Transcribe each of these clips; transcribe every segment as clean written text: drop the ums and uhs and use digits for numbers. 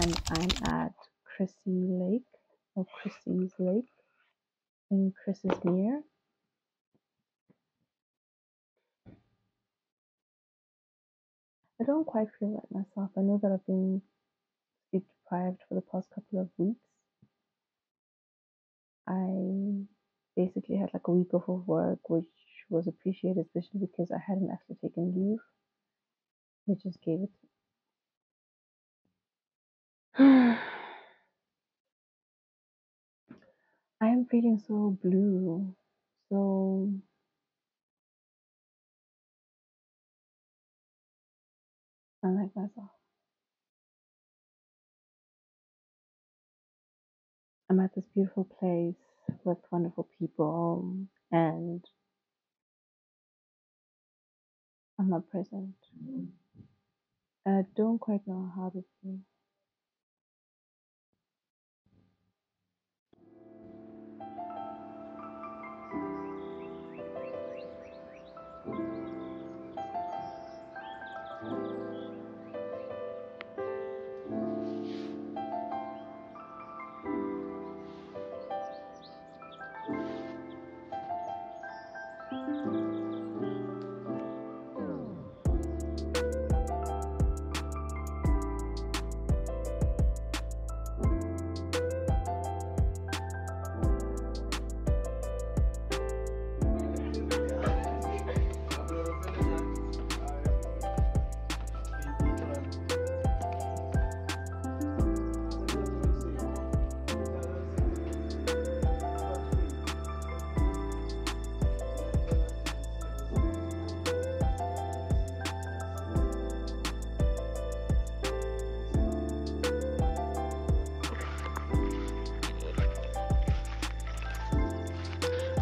and I'm at Chrissie's Lake in Chrissiesmeer. I don't quite feel like myself. I know that I've been sleep deprived for the past couple of weeks. I basically had like a week off of work, which was appreciated, especially because I hadn't actually taken leave. They just gave it. I am feeling so blue, so unlike myself. I'm at this beautiful place with wonderful people, and I'm not present. And I don't quite know how to feel.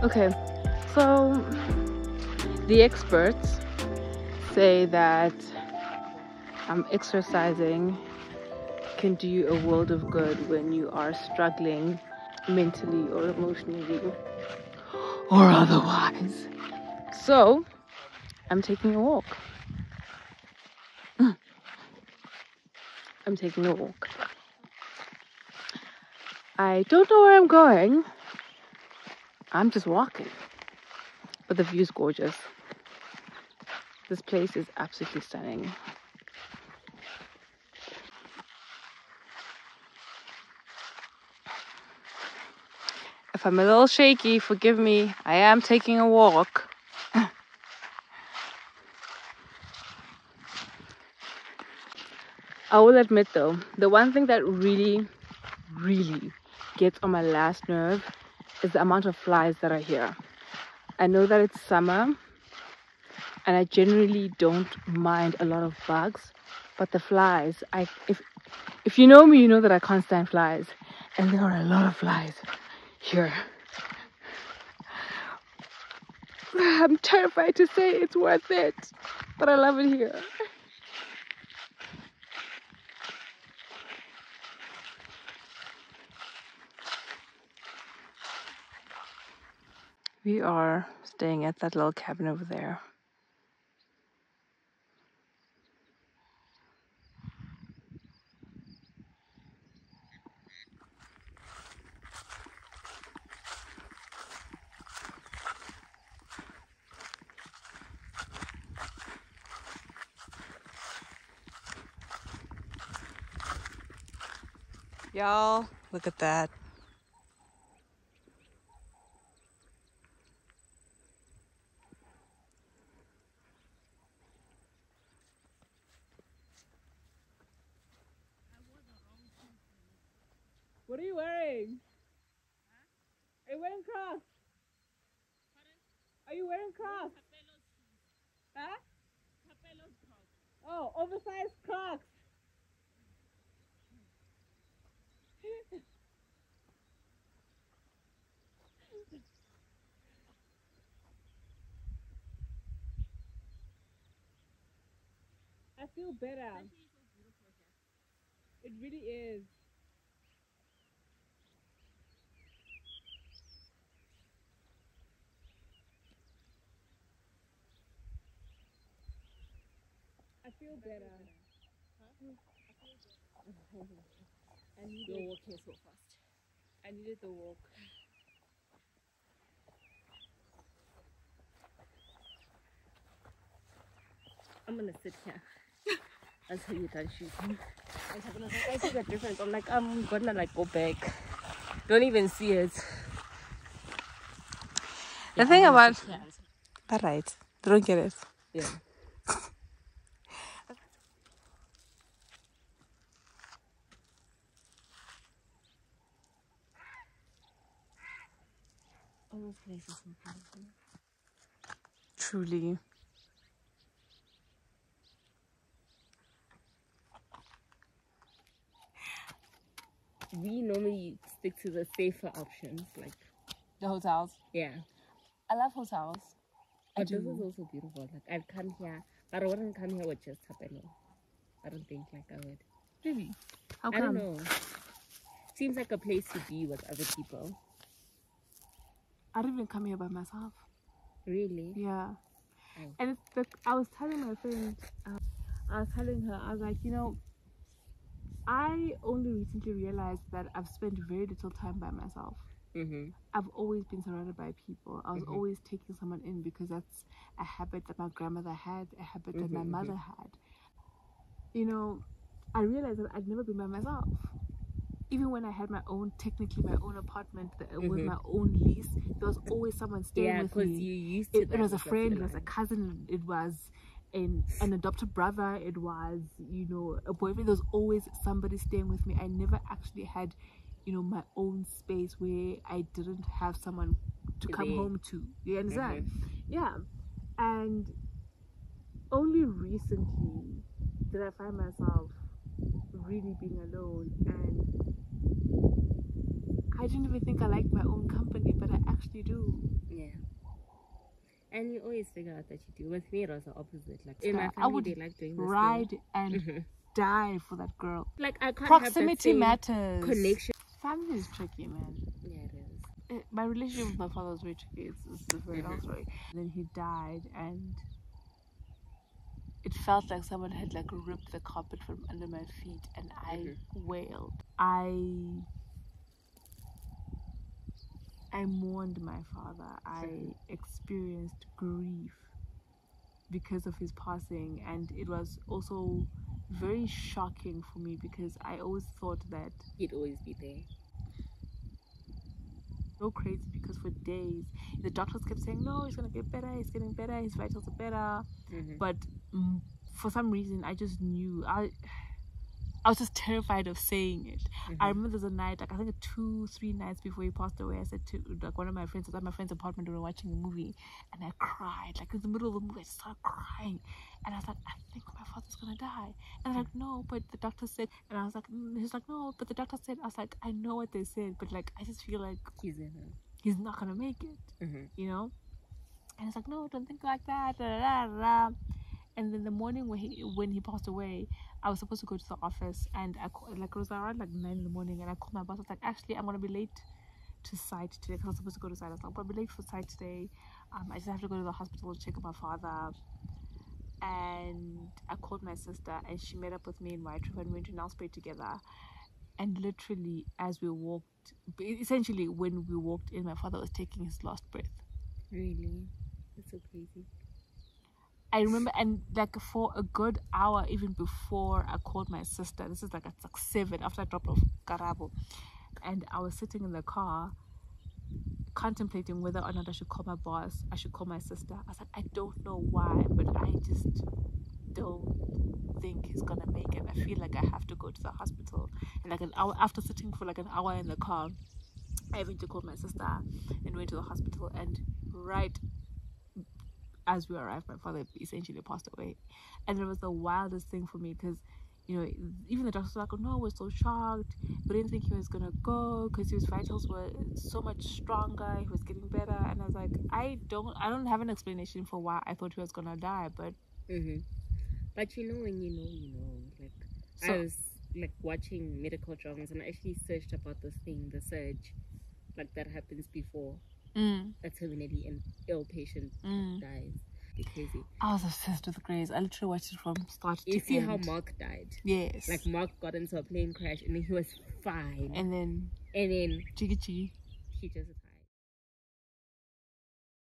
Okay, so the experts say that exercising can do a world of good when you are struggling mentally or emotionally or otherwise. So I'm taking a walk. I'm taking a walk. I don't know where I'm going. I'm just walking. But the view's gorgeous. This place is absolutely stunning. If I'm a little shaky, forgive me. I am taking a walk. I will admit though, the one thing that really gets on my last nerve is the amount of flies that are here. I know that it's summer and I generally don't mind a lot of bugs, but the flies, if you know me, you know that I can't stand flies, and there are a lot of flies here. I'm terrified to say it's worth it, but I love it here. We are staying at that little cabin over there. Y'all, look at that. What are you wearing? Are you wearing Crocs? Are you wearing Crocs? Huh? Oh, oversized Crocs. I feel better. It really is. I feel better. Huh? You're walking so fast. I needed the walk. I'm gonna sit here until you're done shooting. I see the difference. I'm like, I'm gonna like go back. Don't even see it. The thing about that, right? They don't get it. Yeah. All those places are beautiful. Truly. We normally stick to the safer options, like The hotels. yeah. I love hotels. But this is also beautiful. Like I'd come here, but I wouldn't come here with just happening. I don't think like I would. Really? How I come? don't know. Seems like a place to be with other people. I don't even come here by myself. Really? Yeah. Oh. And it's I was telling my friend, I was telling her, I was like, you know, I only recently realized that I've spent very little time by myself. Mm-hmm. I've always been surrounded by people. I was always taking someone in because that's a habit that my grandmother had, a habit that my mother had. You know, I realized that I'd never been by myself. Even when I had technically my own apartment with my own lease, there was always someone staying with me. Yeah, because you used to. It was a friend, it was a cousin, it was an adopted brother, it was, you know, a boyfriend. There was always somebody staying with me. I never actually had, you know, my own space where I didn't have someone to come home to. You understand? Yeah. And only recently did I find myself really being alone, and I didn't even think I liked my own company, but I actually do. Yeah. And you always figure out that you do. With me, it was the opposite. Like in my family, they like doing this ride and die for that girl. Like I can't Proximity have that same matters. connection. Family is tricky, man. Yeah, it is. My relationship with my father was very tricky. It's a very long story. Then he died, and it felt like someone had like ripped the carpet from under my feet, and I wailed. I mourned my father. I experienced grief because of his passing, and it was also very shocking for me because I always thought that he'd always be there. So crazy, because for days the doctors kept saying, no, he's gonna get better, he's getting better, his vitals are better. But for some reason I just knew, I was just terrified of saying it. I remember there's a night, like I think 2-3 nights before he passed away, I said to like one of my friends, I was at my friend's apartment, we were watching a movie, and I cried, like in the middle of the movie I just started crying, and I was like, I think my father's gonna die. And they're like, no, but the doctor said, and I was like, he's like, no, but the doctor said. I was like, I know what they said, but like I just feel like he's not gonna make it, you know. And he's like, no, don't think like that, da, da, da, da. And then the morning when he passed away, I was supposed to go to the office, and it was around like 9 in the morning, and I called my boss. I was like, actually, I'm gonna be late to site today because I was supposed to go to site. I was like, I'm gonna be late for site today. I just have to go to the hospital to check on my father. And I called my sister, and she met up with me in White River, and we went to Nelspruit together. And literally, as we walked, essentially when we walked in, my father was taking his last breath. Really? That's so crazy. I remember, and like for a good hour, even before I called my sister, this is like at 7 after I dropped off Karabo, and I was sitting in the car contemplating whether or not I should call my boss, I should call my sister. I was like, I don't know why, but I just don't think he's gonna make it. I feel like I have to go to the hospital. And like an hour after sitting for like an hour in the car, I eventually called my sister and went to the hospital, and right as we arrived, my father essentially passed away. And it was the wildest thing for me because, you know, even the doctors were like, oh no, we're so shocked, we didn't think he was gonna go because his vitals were so much stronger, he was getting better. And I was like, I don't have an explanation for why I thought he was gonna die, but but you know, when you know, like so, I was like watching medical dramas, and I actually searched about this thing, the surge, like that happens before a terminally ill patient dies. They're crazy. I was obsessed with Grace. I literally watched it from start to You see end. how Mark died? Yes. Like Mark got into a plane crash and then he was fine. And then And then Chiggy Chiggy. he just